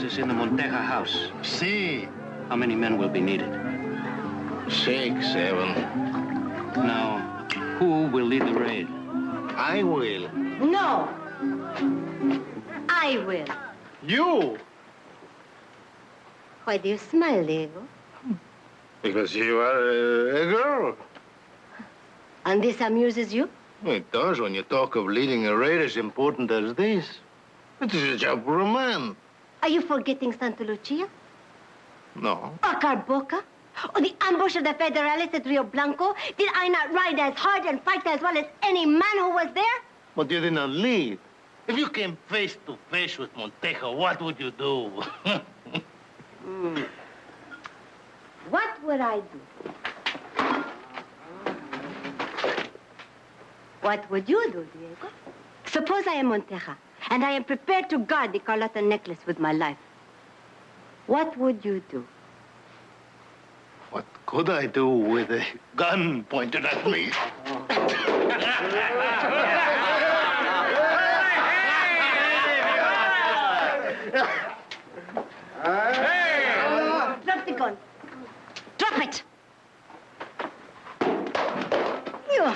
is in the Monteja house. See. How many men will be needed? 6, 7. Now, who will lead the raid? I will. No. I will. You? Why do you smile, Diego? Because you are a girl. And this amuses you? It does when you talk of leading a raid as important as this. It is a job for a man. Are you forgetting Santa Lucia? No. Or Carboca? Or the ambush of the Federales at Rio Blanco? Did I not ride as hard and fight as well as any man who was there? But you did not lead. If you came face to face with Montejo, what would you do? What would I do? What would you do, Diego? Suppose I am Monteja, and I am prepared to guard the Carlota necklace with my life. What would you do? What could I do with a gun pointed at me? Drop the gun. Drop it. You.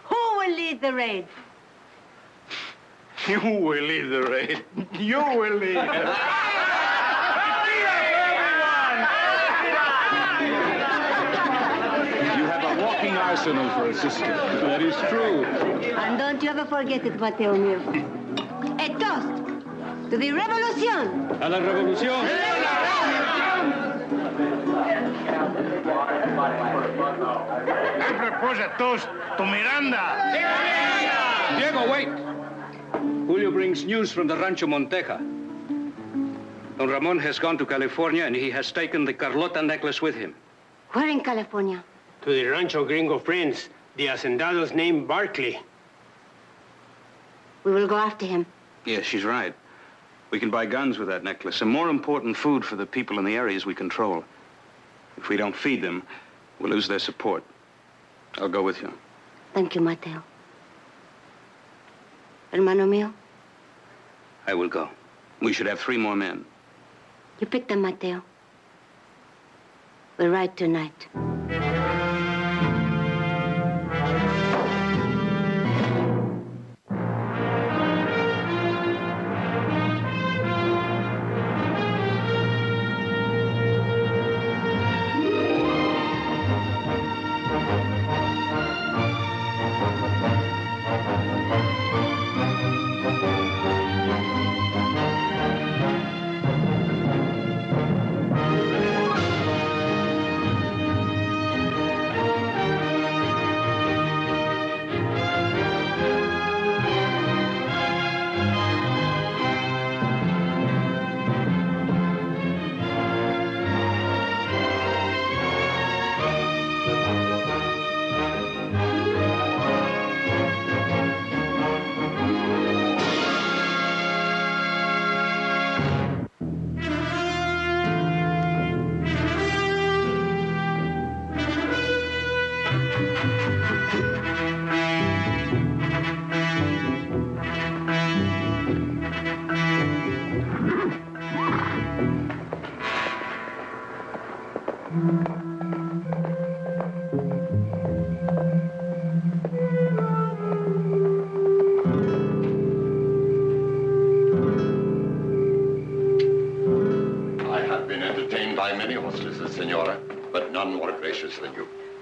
Who will lead the raid? You will lead the raid. You will lead. You have a walking arsenal for a sister. That is true. And don't you ever forget it, Mateo mío. A toast to the revolution. A la revolución. I propose a toast to Miranda. Diego, wait. Julio brings news from the Rancho Monteja. Don Ramon has gone to California, and he has taken the Carlota necklace with him. Where in California? To the Rancho Gringo friends, the hacendados named Barkley. We will go after him. Yes, she's right. We can buy guns with that necklace, and more important, food for the people in the areas we control. If we don't feed them, we'll lose their support. I'll go with you. Thank you, Mateo. Hermano mío, I will go. We should have 3 more men. you pick them, Mateo. We'll ride tonight.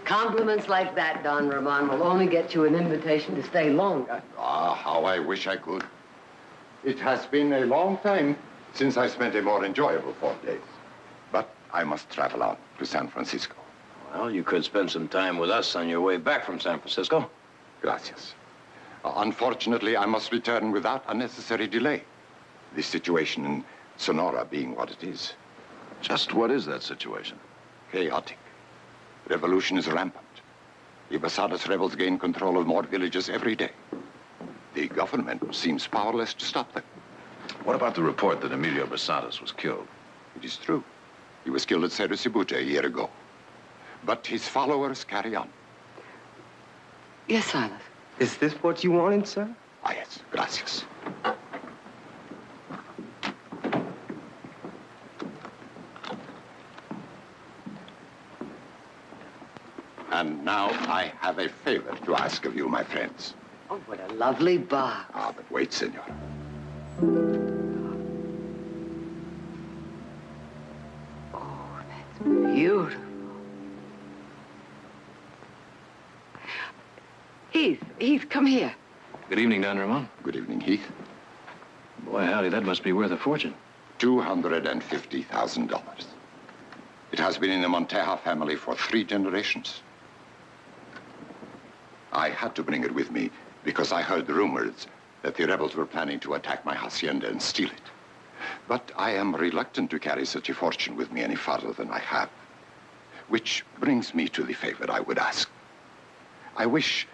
Compliments like that, Don Ramon, will only get you an invitation to stay longer. Ah, how I wish I could. It has been a long time since I spent a more enjoyable 4 days. But I must travel out to San Francisco. Well, you could spend some time with us on your way back from San Francisco. Gracias. Unfortunately, I must return without unnecessary delay. The situation in Sonora being what it is. Just what is that situation? Chaotic. Revolution is rampant. The Basadas rebels gain control of more villages every day. The government seems powerless to stop them. What about the report that Emilio Basadas was killed? It is true. He was killed at Cerro Cibuta a year ago. But his followers carry on. Yes, Silas. Is this what you wanted, sir? Ah, yes. Gracias. And now I have a favor to ask of you, my friends. Oh, what a lovely box. Ah, but wait, senor. Oh, that's beautiful. Heath, come here. Good evening, Don Ramon. Good evening, Heath. Boy, howdy, that must be worth a fortune. $250,000. It has been in the Monteja family for 3 generations. I had to bring it with me because I heard the rumors that the rebels were planning to attack my hacienda and steal it. But I am reluctant to carry such a fortune with me any farther than I have. Which brings me to the favor I would ask. I wish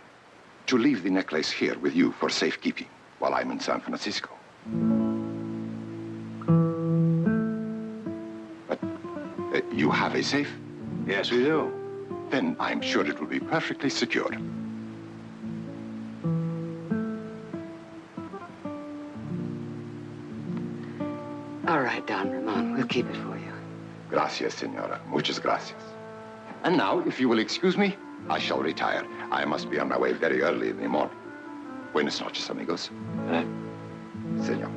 to leave the necklace here with you for safekeeping while I'm in San Francisco. But you have a safe? Yes, we do. Then I'm sure it will be perfectly secure. All right, Don Ramon, we'll keep it for you. Gracias, senora. Muchas gracias. And now, if you will excuse me, I shall retire. I must be on my way very early in the morning. Buenas noches, amigos. Senora.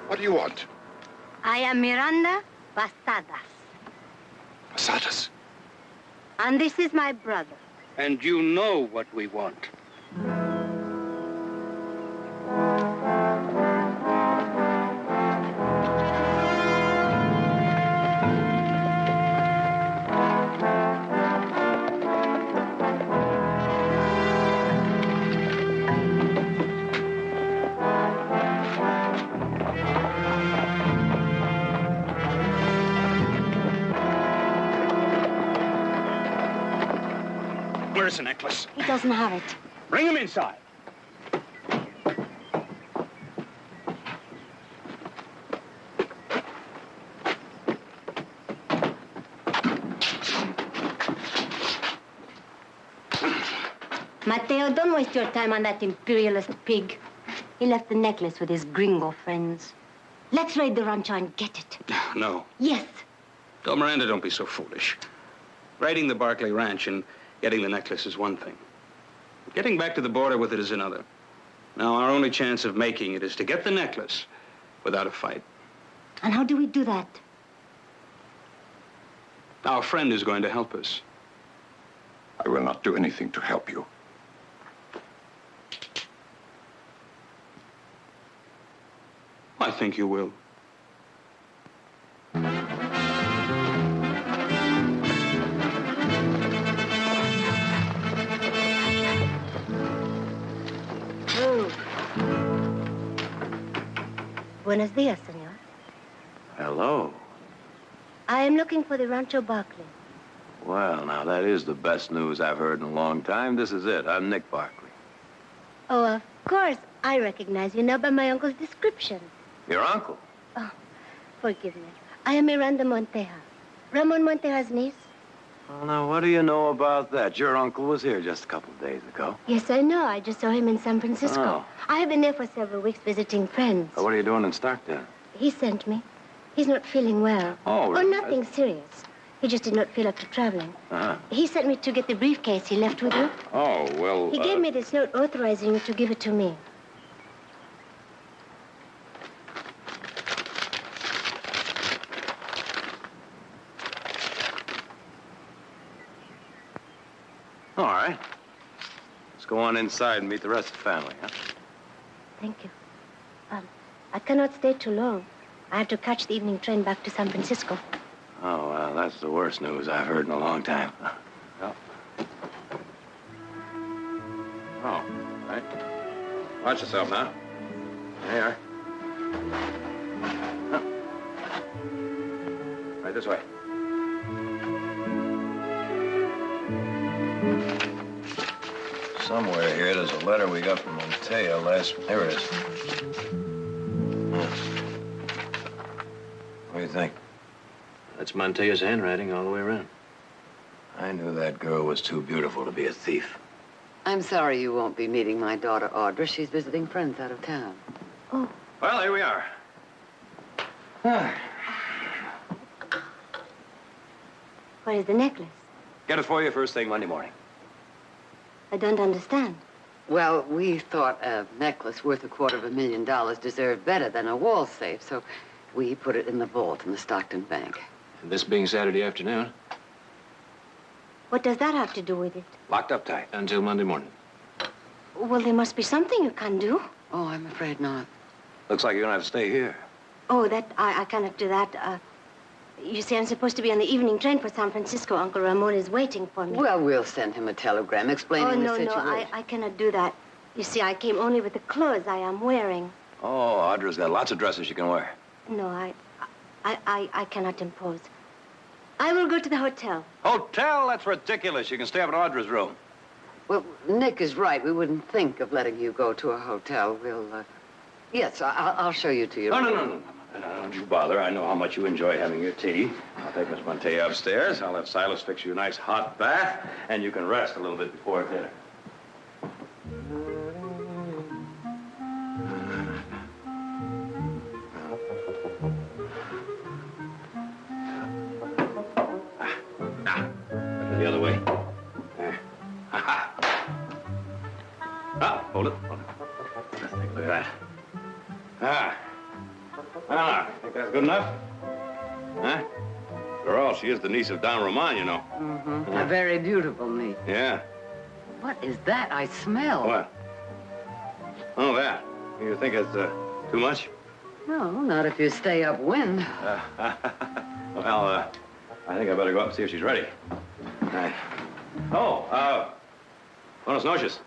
What do you want? I am Miranda Basadas. Basadas? And this is my brother. And you know what we want. Where's the necklace? He doesn't have it. Bring him inside. Mateo, don't waste your time on that imperialist pig. He left the necklace with his gringo friends. Let's raid the rancho and get it. No. Yes. Don Miranda, don't be so foolish. Raiding the Barclay Ranch and getting the necklace is one thing. Getting back to the border with it is another. Now, our only chance of making it is to get the necklace without a fight. And how do we do that? Our friend is going to help us. I will not do anything to help you. I think you will. Buenos dias, senor. Hello. I am looking for the Rancho Barclay. Well, now, that is the best news I've heard in a long time. This is it. I'm Nick Barkley. Oh, of course. I recognize you now by my uncle's description. Your uncle? Oh, forgive me. I am Miranda Monteja, Ramon Monteja's niece. Well, now, what do you know about that? Your uncle was here just a couple of days ago. Yes, I know. I just saw him in San Francisco. Oh. I have been there for several weeks visiting friends. So what are you doing in Stockton? He sent me. He's not feeling well. Oh, really? Oh, nothing serious. He just did not feel up to traveling. Uh-huh. He sent me to get the briefcase he left with you. Oh, well, He gave me this note authorizing you to give it to me. All right. Let's go on inside and meet the rest of the family, huh? Thank you. I cannot stay too long. I have to catch the evening train back to San Francisco. Oh, well, that's the worst news I've heard in a long time. Well. Oh. Watch yourself now. There you are. Huh. Right this way. Somewhere here, there's a letter we got from Montea last... Here it is. Yeah. What do you think? That's Montea's handwriting all the way around. I knew that girl was too beautiful to be a thief. I'm sorry you won't be meeting my daughter, Audra. She's visiting friends out of town. Oh, Well, here we are. where is the necklace? Get it for you first thing Monday morning. I don't understand. Well, we thought a necklace worth $250,000 deserved better than a wall safe, so we put it in the vault in the Stockton Bank. And this being Saturday afternoon, What does that have to do with it? Locked up tight. until Monday morning. Well, there must be something you can do. Oh, I'm afraid not. Looks like you're gonna have to stay here. Oh, I cannot do that. You see, I'm supposed to be on the evening train for San Francisco. Uncle Ramon is waiting for me. Well, we'll send him a telegram explaining oh, no, the no, situation. I cannot do that. You see, I came only with the clothes I am wearing. Oh, Audra's got lots of dresses you can wear. No, I cannot impose. I will go to the hotel. Hotel? That's ridiculous. You can stay up in Audra's room. Well, Nick is right. We wouldn't think of letting you go to a hotel. We'll, yes, I'll show you to your room. No. Don't you bother. I know how much you enjoy having your tea. I'll take Miss Montea upstairs. I'll have Silas fix you a nice hot bath, and you can rest a little bit before dinner. The other way. Hold it. Let's take a look at that. Think that's good enough? Huh? After all, she is the niece of Don Ramon, you know. Mm-hmm. A very beautiful niece. Yeah. What is that I smell? What? Oh, that. You think it's too much? No, not if you stay upwind. Well, I think I better go up and see if she's ready. Buenas noches.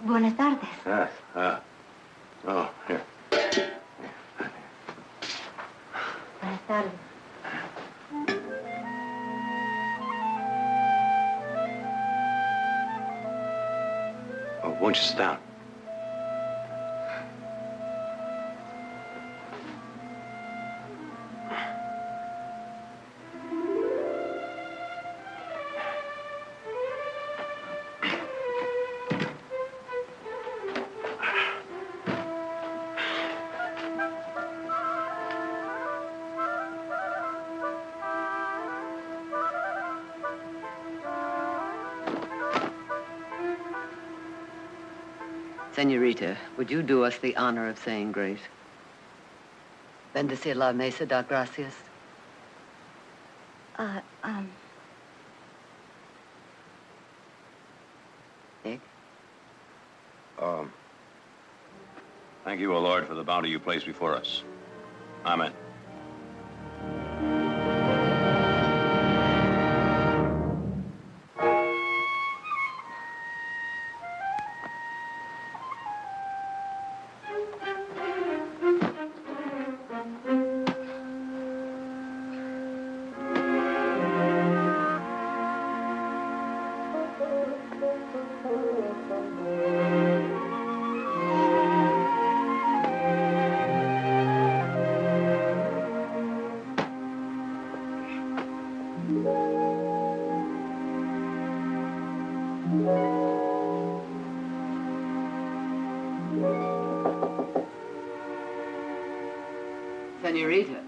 Buenas tardes. Here. Buenas tardes. Oh, won't you sit down? Senorita, would you do us the honor of saying grace? Bendecir la mesa, dar gracias. Nick? Thank you, O Lord, for the bounty you place before us. Amen. Senorita.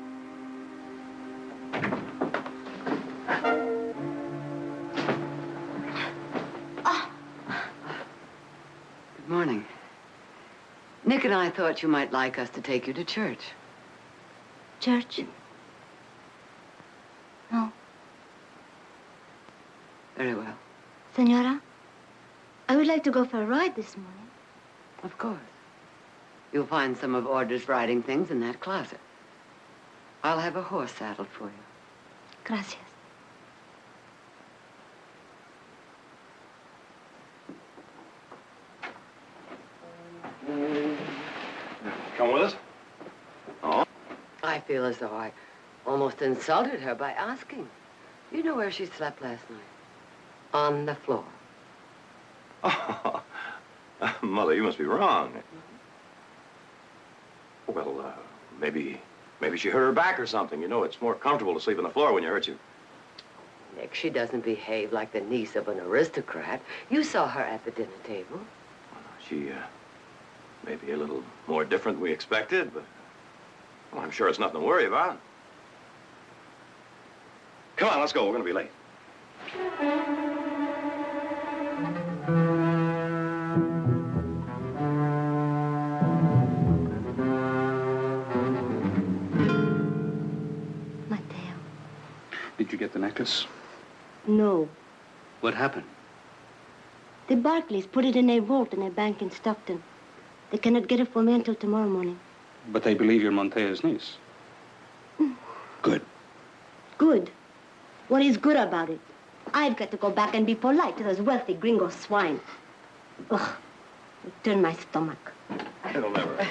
Good morning. Nick and I thought you might like us to take you to church. Church? No. Very well. Senora, I would like to go for a ride this morning. Of course. You'll find some of Audra's riding things in that closet. I'll have a horse saddled for you. Gracias. come with us? Oh? I feel as though I almost insulted her by asking. You know where she slept last night? On the floor. Oh, Mother, you must be wrong. Well, maybe she hurt her back or something. You know, it's more comfortable to sleep on the floor when you hurt you. Nick, she doesn't behave like the niece of an aristocrat. You saw her at the dinner table. She, may be a little more different than we expected, but well, I'm sure it's nothing to worry about. Come on, let's go. We're going to be late. Mateo. Did you get the necklace? No. What happened? The Barclays put it in a vault in a bank in Stockton. They cannot get it for me until tomorrow morning. But they believe you're Montea's niece. Good. Good? What is good about it? I've got to go back and be polite to those wealthy gringo swine. Ugh, it turned my stomach. It'll never.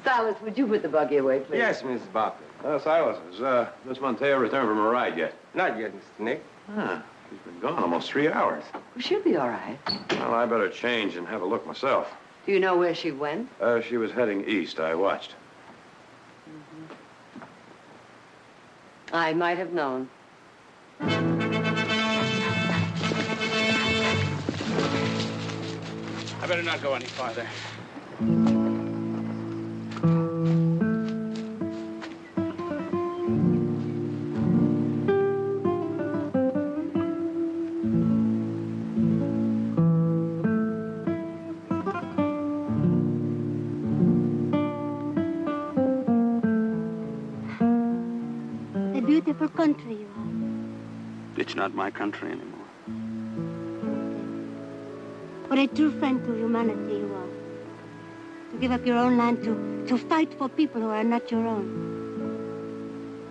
Silas, would you put the buggy away, please? Yes, Mrs. Barkley. Silas, has Miss Montea returned from her ride yet? Not yet, Mr. Nick. Ah, she's been gone almost 3 hours. Well, she'll be all right. Well, I better change and have a look myself. Do you know where she went? She was heading east. I watched. I might have known. I better not go any farther. A beautiful country you have. It's not my country anymore. What a true friend to humanity you are. To give up your own land to fight for people who are not your own.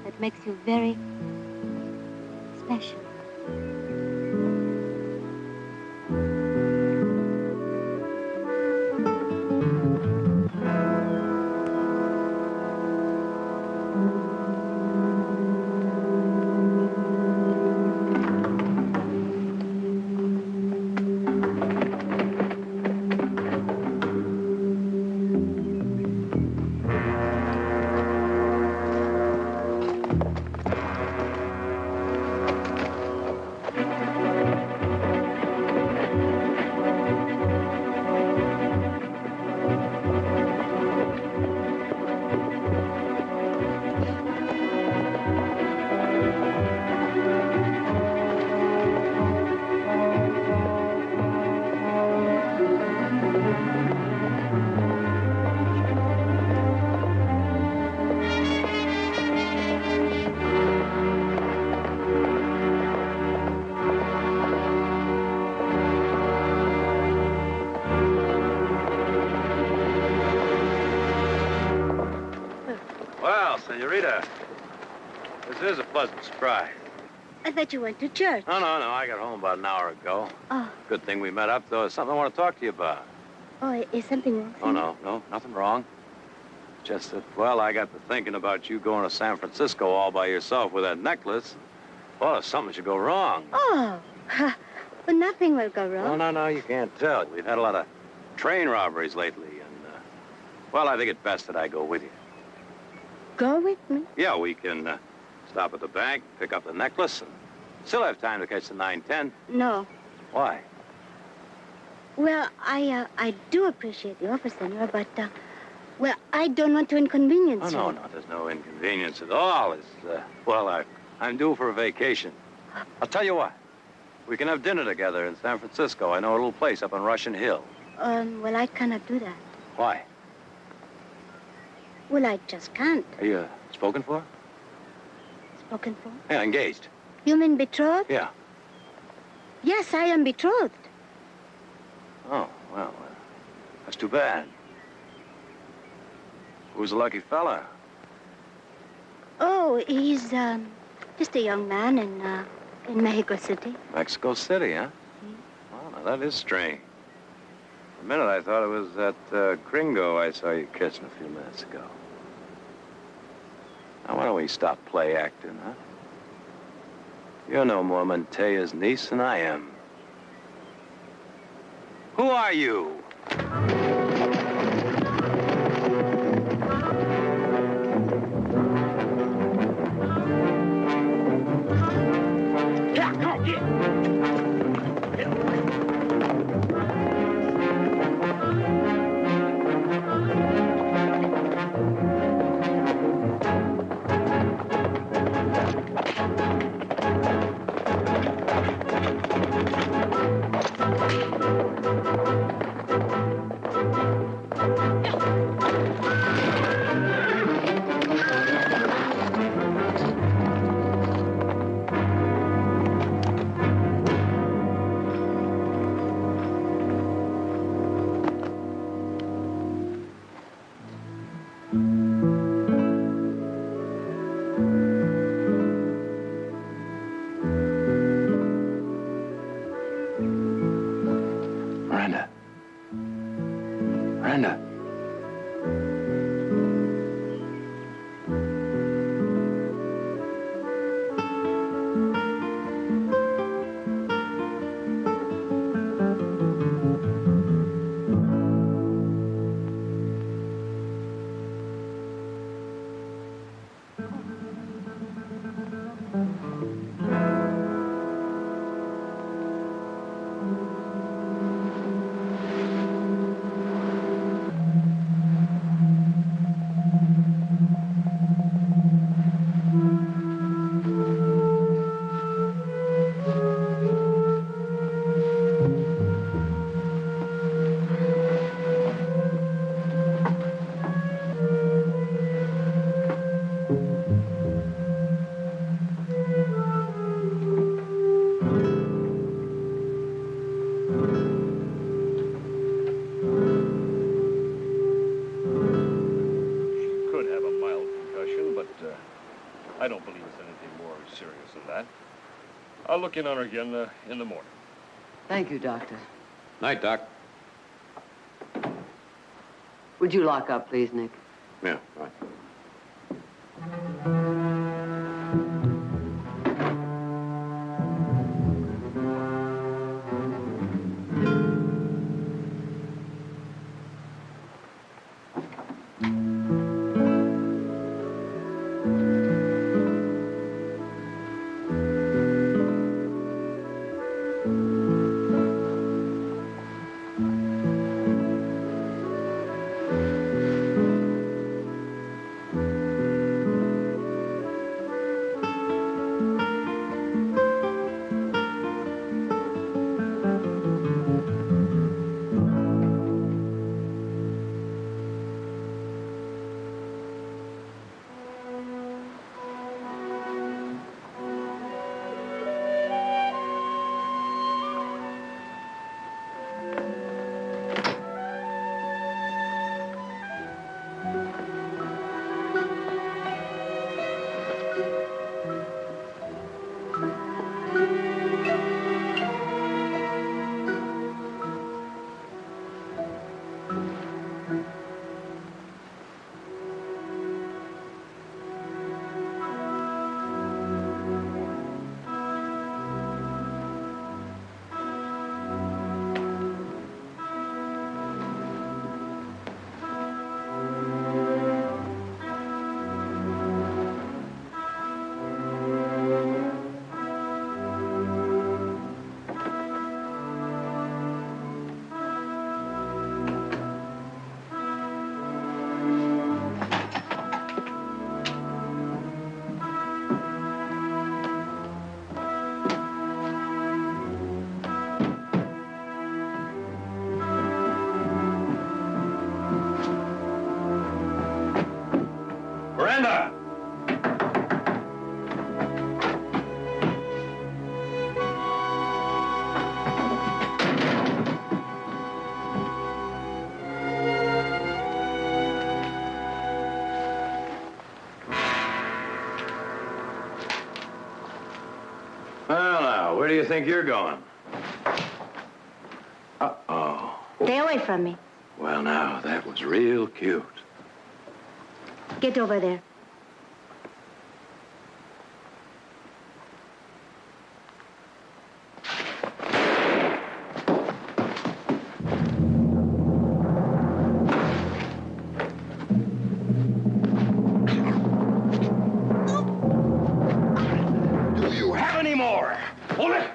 That makes you very special. Well, senorita, this is a pleasant surprise. I thought you went to church. No, I got home about an hour ago. Oh, Good thing we met up, though. There's something I want to talk to you about. oh, is something wrong? Oh, no, nothing wrong. Just that, well, I got to thinking about you going to San Francisco all by yourself with that necklace. Well, if something should go wrong. Oh, but nothing will go wrong. No, you can't tell. We've had a lot of train robberies lately, and, well, I think it's best that I go with you. Go with me. Yeah, we can stop at the bank, pick up the necklace, and still have time to catch the 9:10. No. Why? Well, I do appreciate the offer, senor, but, well, I don't want to inconvenience you. No, there's no inconvenience at all. It's, well, I'm due for a vacation. I'll tell you what. We can have dinner together in San Francisco. I know a little place up on Russian Hill. Well, I cannot do that. Why? Well, I just can't. Are you spoken for? Spoken for? Yeah, engaged. You mean betrothed? Yeah. Yes, I am betrothed. Oh, well, that's too bad. Who's the lucky fella? Oh, he's, just a young man in Mexico City. Mexico City, huh? Well, now that is strange. For a minute, I thought it was that gringo I saw you kissing a few minutes ago. Now, why don't we stop play acting, huh? You're no more Montea's niece than I am. Who are you? Miranda. Miranda. I don't believe it's anything more serious than that. I'll look in on her again in the morning. Thank you, Doctor. Night, Doc. Would you lock up, please, Nick? Yeah, right. Miranda! Well, now, where do you think you're going? Uh-oh. Stay away from me. Well, now, that was real cute. Get over there. Do you have any more? Hold it!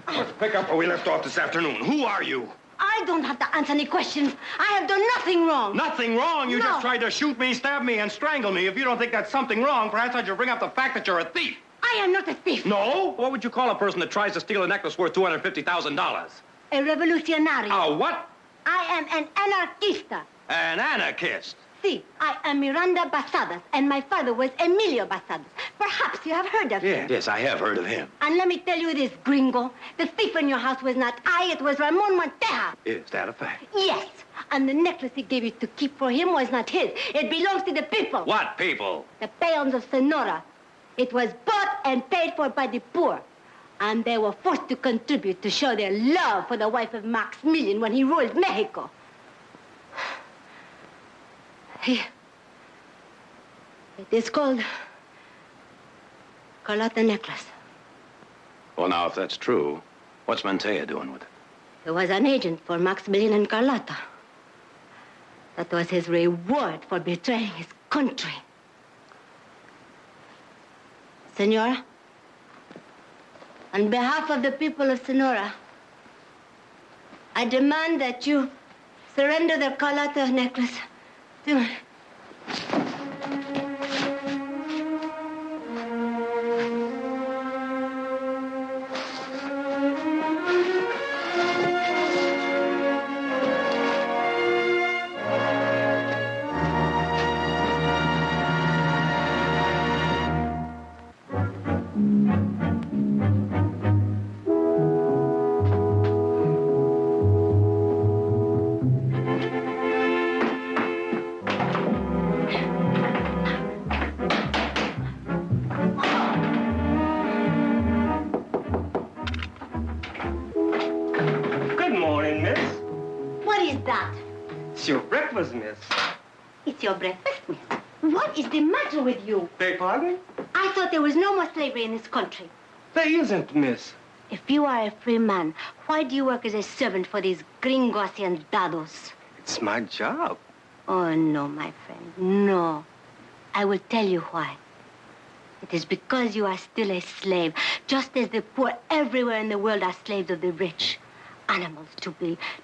Let's pick up where we left off this afternoon. Who are you? I don't have to answer any questions. I have done nothing wrong. Nothing wrong. You No. just tried to shoot me, stab me, and strangle me. If you don't think that's something wrong, perhaps I should bring up the fact that you're a thief. I am not a thief. No? What would you call a person that tries to steal a necklace worth $250,000? A revolucionario. A what? I am an anarchista. An anarchist. See, I am Miranda Basadas, and my father was Emilio Basadas. Perhaps you have heard of him. Yes, I have heard of him. And let me tell you this, gringo. The thief in your house was not I, it was Ramon Monteja. Is that a fact? Yes. And the necklace he gave you to keep for him was not his. It belongs to the people. What people? The peons of Sonora. It was bought and paid for by the poor. And they were forced to contribute to show their love for the wife of Maximilian when he ruled Mexico. Here. It is called Carlota necklace. Well, now, if that's true, what's Montoya doing with it? He was an agent for Maximilian and Carlota. That was his reward for betraying his country. Senora, on behalf of the people of Sonora, I demand that you surrender the Carlota necklace to me. Good morning, miss. What is that? It's your breakfast, miss. It's your breakfast, miss. What is the matter with you? Beg pardon? I thought there was no more slavery in this country. There isn't, miss. If you are a free man, why do you work as a servant for these gringos hacendados? It's my job. Oh, no, my friend, no. I will tell you why. It is because you are still a slave, just as the poor everywhere in the world are slaves of the rich. Animals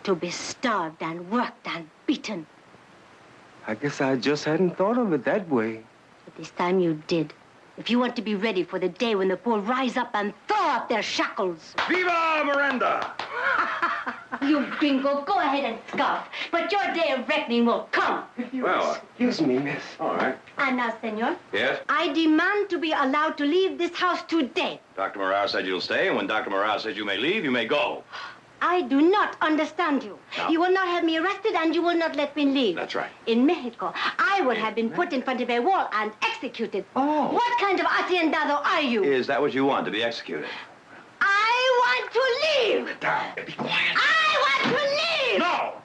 to be starved and worked and beaten. I guess I just hadn't thought of it that way. But this time you did. If you want to be ready for the day when the poor rise up and throw off their shackles. Viva Miranda! You gringo, go ahead and scoff. But your day of reckoning will come. Well, Excuse me, miss. all right. And now, senor, Yes? I demand to be allowed to leave this house today. Dr. Morale said you'll stay, and when Dr. Morale says you may leave, you may go. I do not understand you. No. You will not have me arrested and you will not let me leave. That's right. In Mexico, I would have been put in front of a wall and executed. Oh. What kind of hacendado are you? Is that what you want, to be executed? I want to leave. Down. Be quiet. I want to leave. No!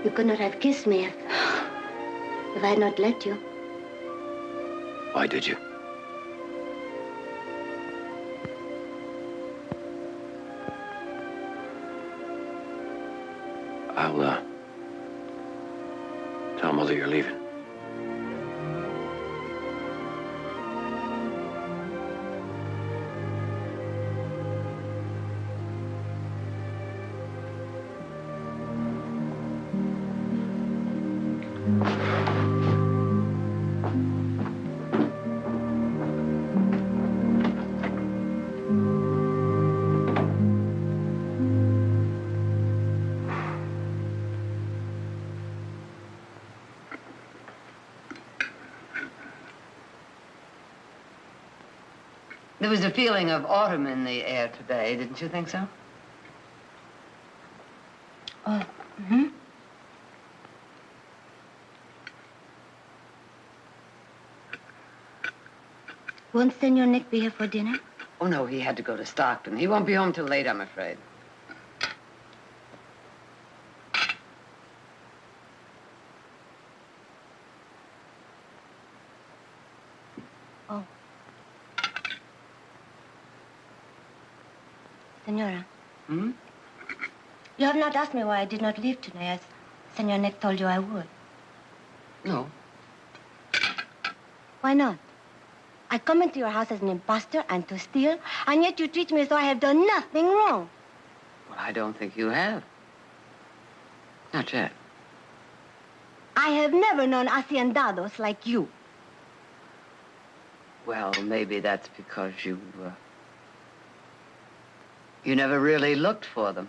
You could not have kissed me. If I had not let you, Why did you? I'll, tell Mother you're leaving. There was a feeling of autumn in the air today, didn't you think so? oh, mm-hmm. Won't Senor Nick be here for dinner? Oh, no, he had to go to Stockton. He won't be home till late, I'm afraid. Oh. Senora. Hmm? You have not asked me why I did not leave today, as Senor Nick told you I would. No. Why not? I come into your house as an imposter and to steal, and yet you treat me as though I have done nothing wrong. Well, I don't think you have. Not yet. I have never known haciendados like you. Well, maybe that's because you never really looked for them.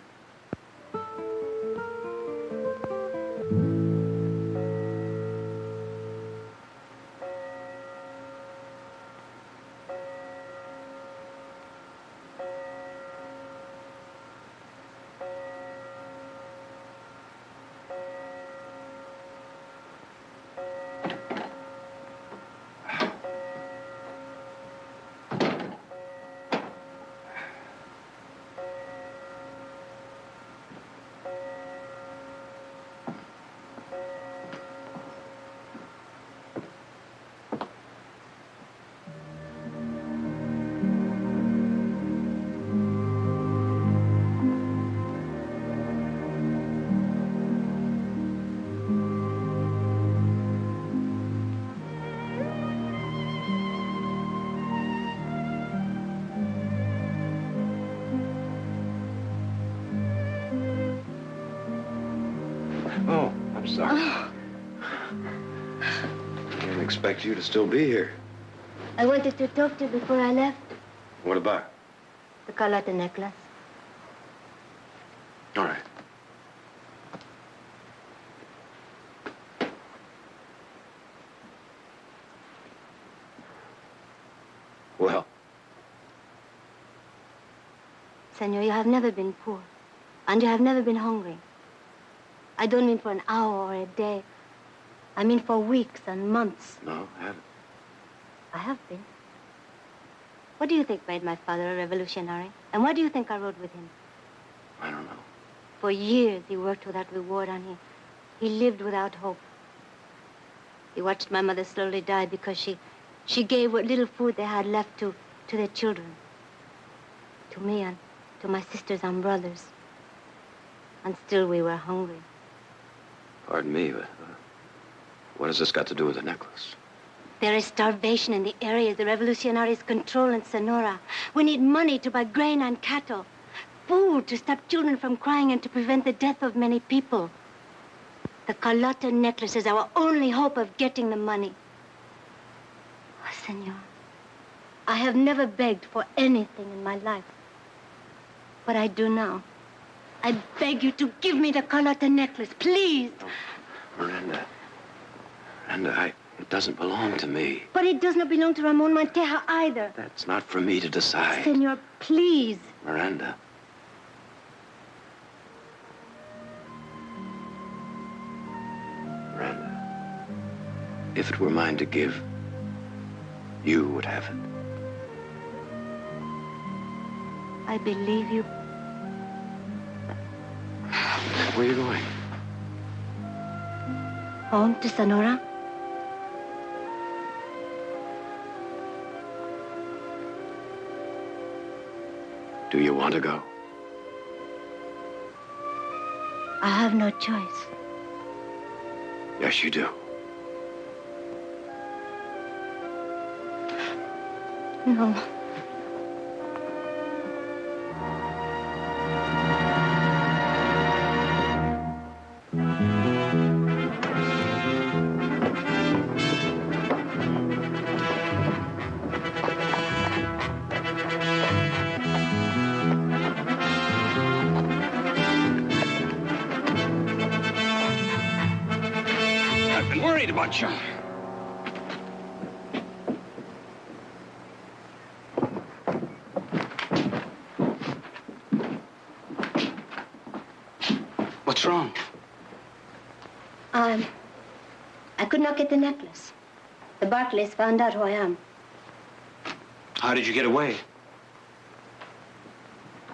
Oh, I'm sorry. I didn't expect you to still be here. I wanted to talk to you before I left. What about? The Carlotta necklace. All right. Well, Senor, you have never been poor, and you have never been hungry. I don't mean for an hour or a day. I mean for weeks and months. no, I haven't. I have been. What do you think made my father a revolutionary? And why do you think I rode with him? I don't know. For years, he worked without reward, and he lived without hope. He watched my mother slowly die because she gave what little food they had left to their children. To me and to my sisters and brothers. And still we were hungry. Pardon me, but what has this got to do with the necklace? There is starvation in the areas the revolutionaries control in Sonora. We need money to buy grain and cattle. Food to stop children from crying and to prevent the death of many people. The Carlotta necklace is our only hope of getting the money. Oh, Senor, I have never begged for anything in my life. But I do now. I beg you to give me the Carlotta necklace, please. Oh, Miranda. Miranda, it doesn't belong to me. But it does not belong to Ramon Monteja either. That's not for me to decide. Senor, please. Miranda. Miranda. If it were mine to give, you would have it. I believe you. Where are you going? Home to Sonora. Do you want to go? I have no choice. Yes, you do. No. I've been worried about you. What's wrong? I could not get the necklace. The Barclays found out who I am. How did you get away?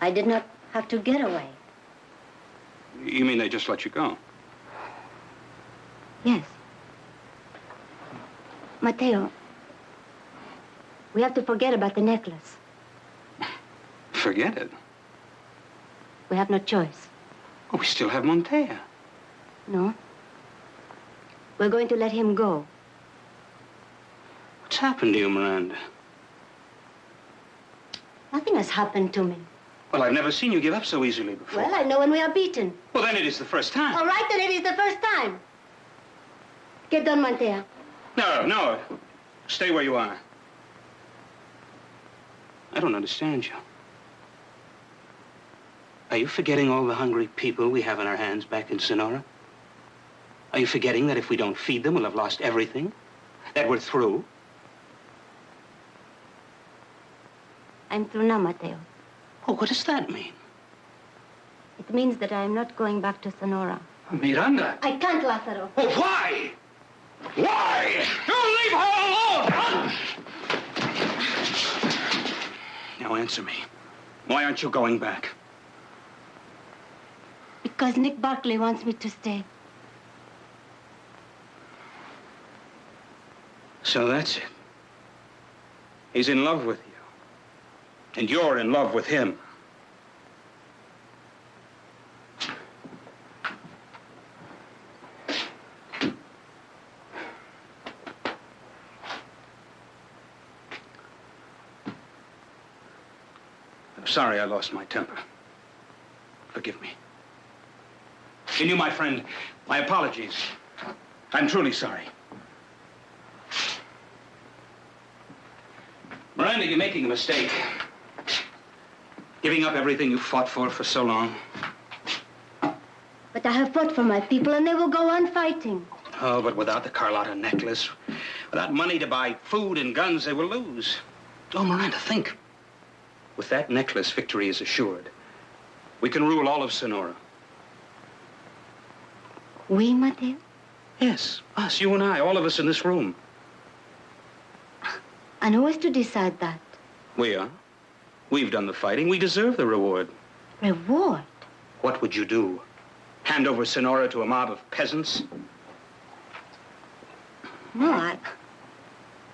I did not have to get away. You mean they just let you go? Yes. Mateo, we have to forget about the necklace. Forget it. We have no choice. Oh, we still have Montea. No. We're going to let him go. What's happened to you, Miranda? Nothing has happened to me. Well, I've never seen you give up so easily before. Well, I know when we are beaten. Well, then it is the first time. All right, then it is the first time. Get done, Montea. No. Stay where you are. I don't understand you. Are you forgetting all the hungry people we have in our hands back in Sonora? Are you forgetting that if we don't feed them, we'll have lost everything? That we're through? I'm through now, Mateo. Oh, what does that mean? It means that I'm not going back to Sonora. Miranda! I can't, Lázaro. Oh, why? Why? You leave her alone! Now answer me. Why aren't you going back? Because Nick Barkley wants me to stay. So that's it. He's in love with you. And you're in love with him. I'm sorry I lost my temper. Forgive me. And you, my friend, my apologies. I'm truly sorry. Miranda, you're making a mistake. Giving up everything you fought for so long. But I have fought for my people, and they will go on fighting. Oh, but without the Carlotta necklace, without money to buy food and guns, they will lose. Oh, Miranda, think. With that necklace, victory is assured. We can rule all of Sonora. We, Mateo? Yes, us, you and I, all of us in this room. And who is to decide that? We are. We've done the fighting. We deserve the reward. Reward? What would you do? Hand over Sonora to a mob of peasants? No,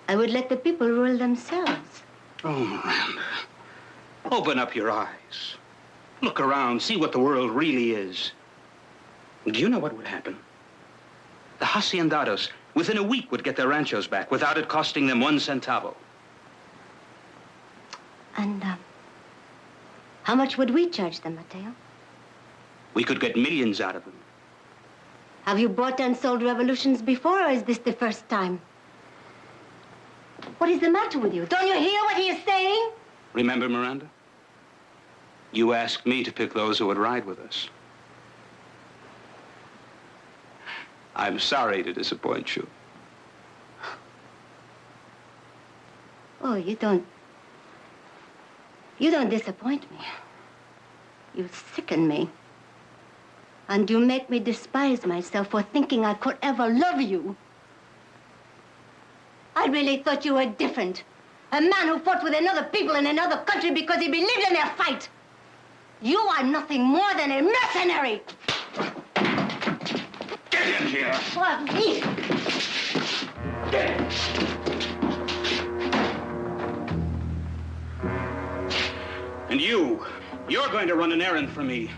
I would let the people rule themselves. Oh, Miranda. Open up your eyes. Look around. See what the world really is. Do you know what would happen? The haciendados, within a week, would get their ranchos back without it costing them 1 centavo. And, how much would we charge them, Mateo? We could get millions out of them. Have you bought and sold revolutions before, or is this the first time? What is the matter with you? Don't you hear what he is saying? Remember, Miranda? You asked me to pick those who would ride with us. I'm sorry to disappoint you. Oh, you don't disappoint me. You sicken me. And you make me despise myself for thinking I could ever love you. I really thought you were different. A man who fought with another people in another country because he believed in their fight. You are nothing more than a mercenary. Get in here! What, me? Get in. And you're going to run an errand for me.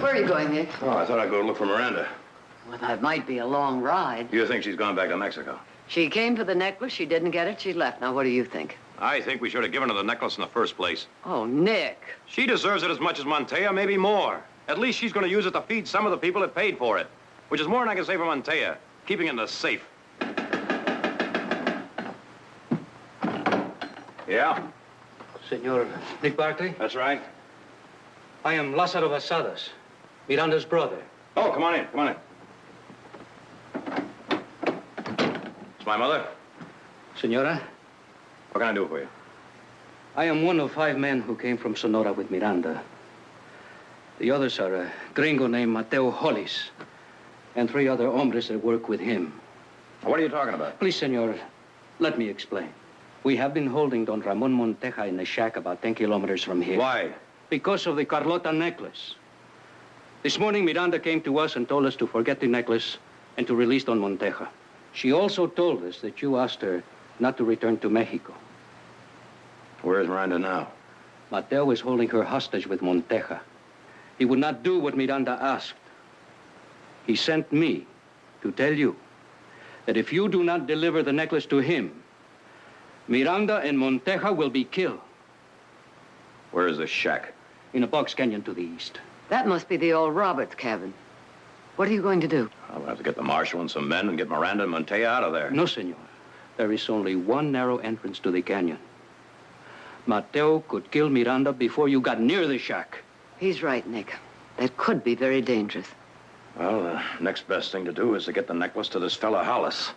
Where are you going, Nick? Oh, I thought I'd go look for Miranda. Well, that might be a long ride. You think she's gone back to Mexico? She came for the necklace. She didn't get it. She left. Now, what do you think? I think we should have given her the necklace in the first place. Oh, Nick. She deserves it as much as Montea, maybe more. At least she's going to use it to feed some of the people that paid for it, which is more than I can say for Montea, keeping it in the safe. Yeah? Senor Nick Barkley? That's right. I am Lázaro Basadas, Miranda's brother. Oh, come on in, come on in. It's my mother. Senora, What can I do for you? I am one of 5 men who came from Sonora with Miranda. The others are a gringo named Mateo Hollis and 3 other hombres that work with him. What are you talking about? Please, senor, let me explain. We have been holding Don Ramon Monteja in a shack about 10 kilometers from here. Why? Because of the Carlota necklace. This morning, Miranda came to us and told us to forget the necklace and to release Don Monteja. She also told us that you asked her not to return to Mexico. Where is Miranda now? Mateo is holding her hostage with Monteja. He would not do what Miranda asked. He sent me to tell you that if you do not deliver the necklace to him, Miranda and Monteja will be killed. Where is the shack? In a box canyon to the east. That must be the old Roberts cabin. What are you going to do? I'll have to get the marshal and some men and get Miranda and Montea out of there. No, senor. There is only one narrow entrance to the canyon. Mateo could kill Miranda before you got near the shack. He's right, Nick. That could be very dangerous. Well, the next best thing to do is to get the necklace to this fella Hollis.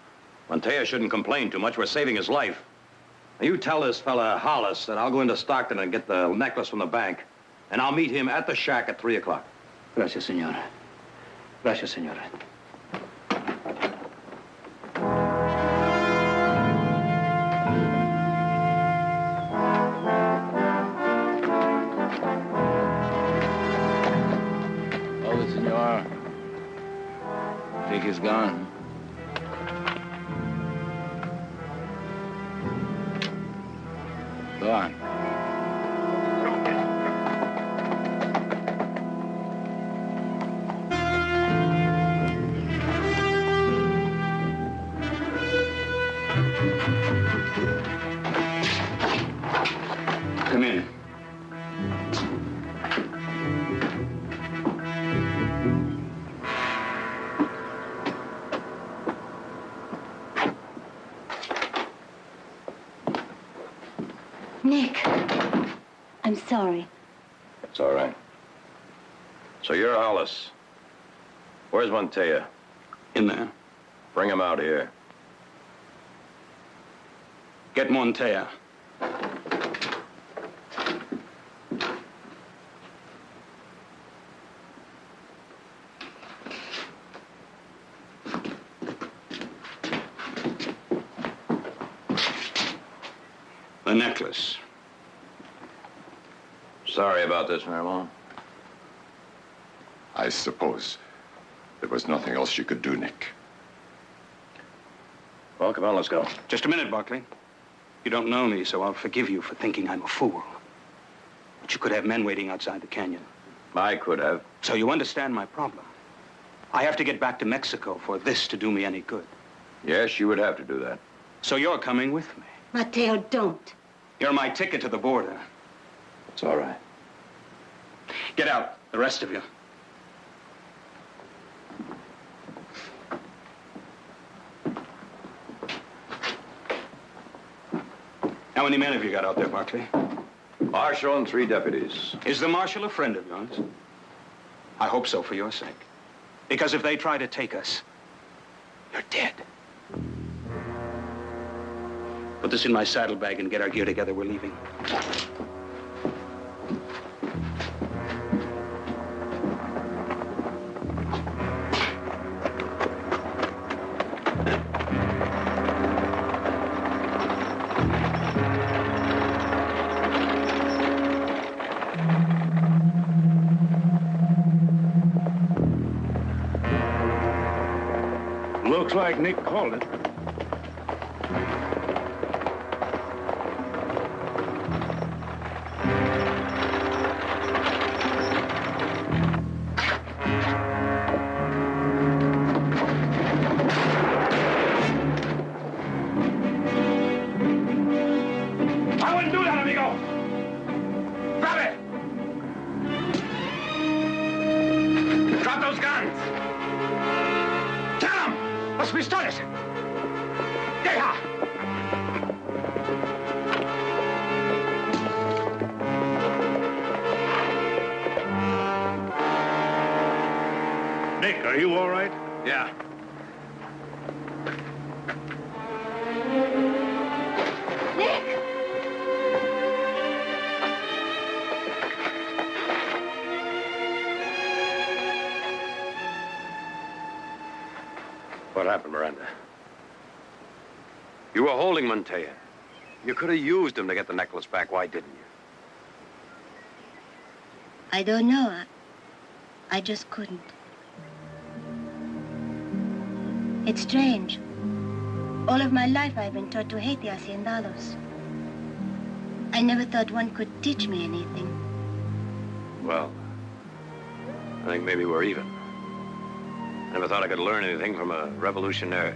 Montea shouldn't complain too much. We're saving his life. Now, you tell this fella Hollis that I'll go into Stockton and get the necklace from the bank, and I'll meet him at the shack at 3 o'clock. Gracias, senora. Gracias, senora. Oh, senor. Think he's gone. Go on. Come in. Nick, I'm sorry. It's all right. So you're Hollis. Where's Montea? In there. Bring him out here. Get Montea. The necklace. Sorry about this, Ramon. I suppose there was nothing else you could do, Nick. Well, come on, let's go. Just a minute, Barkley. You don't know me, so I'll forgive you for thinking I'm a fool. But you could have men waiting outside the canyon. I could have. So you understand my problem. I have to get back to Mexico for this to do me any good. Yes, you would have to do that. So you're coming with me. Mateo, don't. You're my ticket to the border. It's all right. Get out, the rest of you. How many men have you got out there, Barkley? Marshal and 3 deputies. Is the marshal a friend of yours? I hope so, for your sake. Because if they try to take us, you're dead. Put this in my saddlebag and get our gear together. We're leaving. Looks like Nick called it. Nick, are you all right? Yeah. Nick! What happened, Miranda? You were holding Montoya. You could have used him to get the necklace back. Why didn't you? I don't know. I just couldn't. It's strange. All of my life I've been taught to hate the haciendados. I never thought one could teach me anything. Well, I think maybe we're even. I never thought I could learn anything from a revolutionario.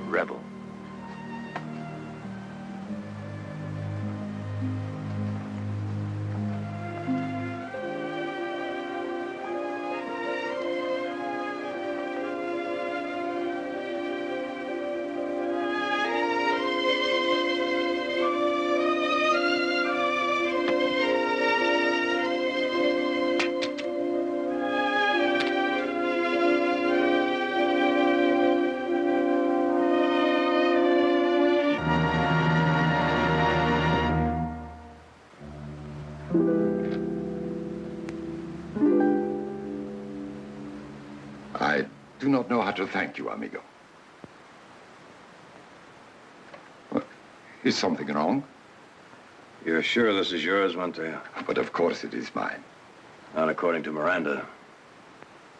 Rebel. I do not know how to thank you, amigo. Is something wrong? You're sure this is yours, Montoya? But of course it is mine. Not according to Miranda.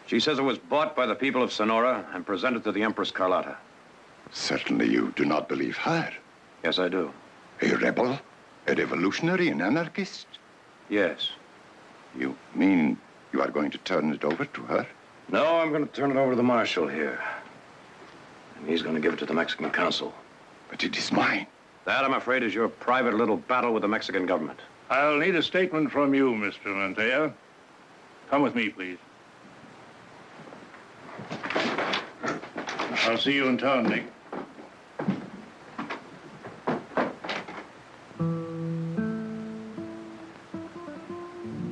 She says it was bought by the people of Sonora and presented to the Empress Carlotta. Certainly you do not believe her. Yes, I do. A rebel? A revolutionary? An anarchist? Yes. You mean you are going to turn it over to her? No, I'm going to turn it over to the marshal here. And he's going to give it to the Mexican consul. But it is mine. That, I'm afraid, is your private little battle with the Mexican government. I'll need a statement from you, Mr. Montoya. Come with me, please. I'll see you in town, Nick.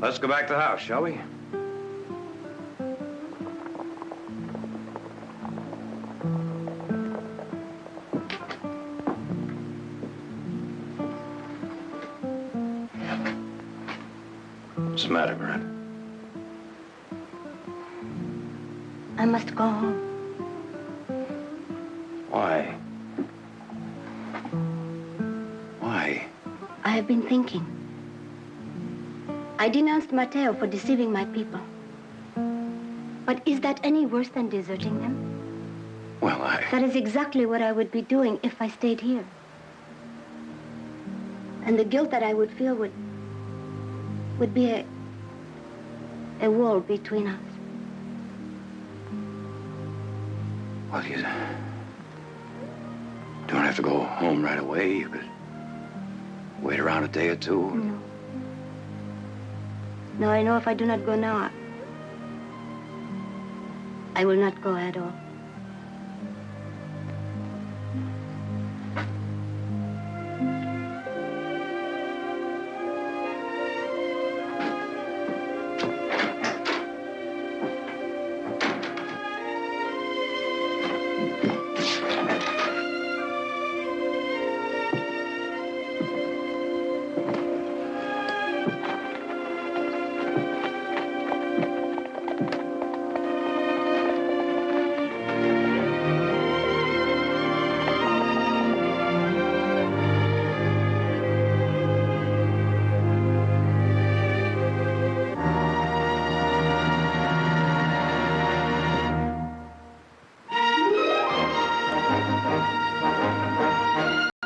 Let's go back to the house, shall we? What's the matter, Miranda? I must go home. Why? Why? I have been thinking. I denounced Mateo for deceiving my people. But is that any worse than deserting them? Well, That is exactly what I would be doing if I stayed here. And the guilt that I would feel would be a wall between us. Well, you don't have to go home right away. You could wait around a day or two. No. No, I know if I do not go now, I will not go at all.